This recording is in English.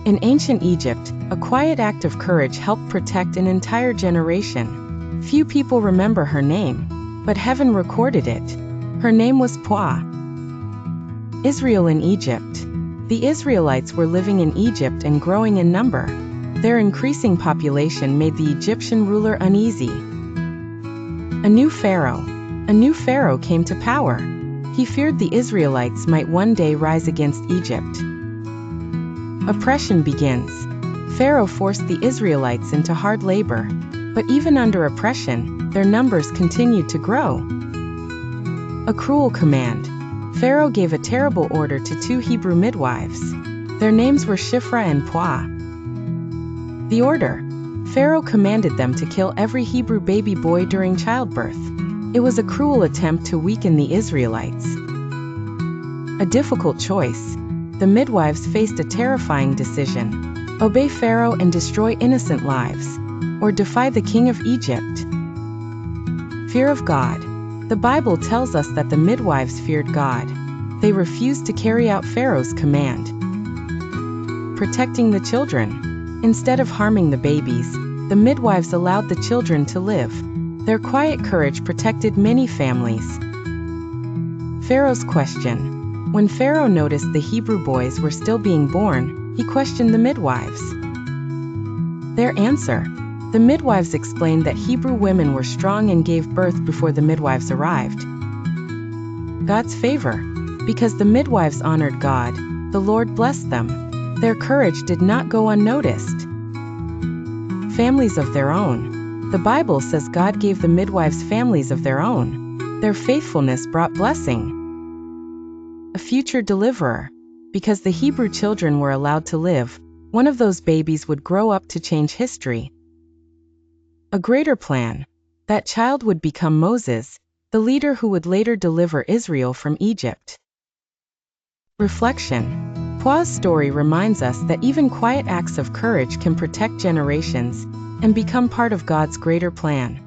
In ancient Egypt, a quiet act of courage helped protect an entire generation. Few people remember her name, but heaven recorded it. Her name was Puah. Israel in Egypt. The Israelites were living in Egypt and growing in number. Their increasing population made the Egyptian ruler uneasy. A new Pharaoh came to power. He feared the Israelites might one day rise against Egypt. Oppression begins. Pharaoh forced the Israelites into hard labor, but even under oppression, their numbers continued to grow. A cruel command. Pharaoh gave a terrible order to two Hebrew midwives. Their names were Shiphrah and Puah. The order. Pharaoh commanded them to kill every Hebrew baby boy during childbirth. It was a cruel attempt to weaken the Israelites. A difficult choice. The midwives faced a terrifying decision: obey Pharaoh and destroy innocent lives, or defy the king of Egypt. Fear of God. The Bible tells us that the midwives feared God. They refused to carry out Pharaoh's command. Protecting the children. Instead of harming the babies, the midwives allowed the children to live. Their quiet courage protected many families. Pharaoh's question. When Pharaoh noticed the Hebrew boys were still being born, he questioned the midwives. Their answer. The midwives explained that Hebrew women were strong and gave birth before the midwives arrived. God's favor. Because the midwives honored God, the Lord blessed them. Their courage did not go unnoticed. Families of their own. The Bible says God gave the midwives families of their own. Their faithfulness brought blessing. A future deliverer. Because the Hebrew children were allowed to live, one of those babies would grow up to change history. A greater plan. That child would become Moses, the leader who would later deliver Israel from Egypt. Reflection. Puah's story reminds us that even quiet acts of courage can protect generations and become part of God's greater plan.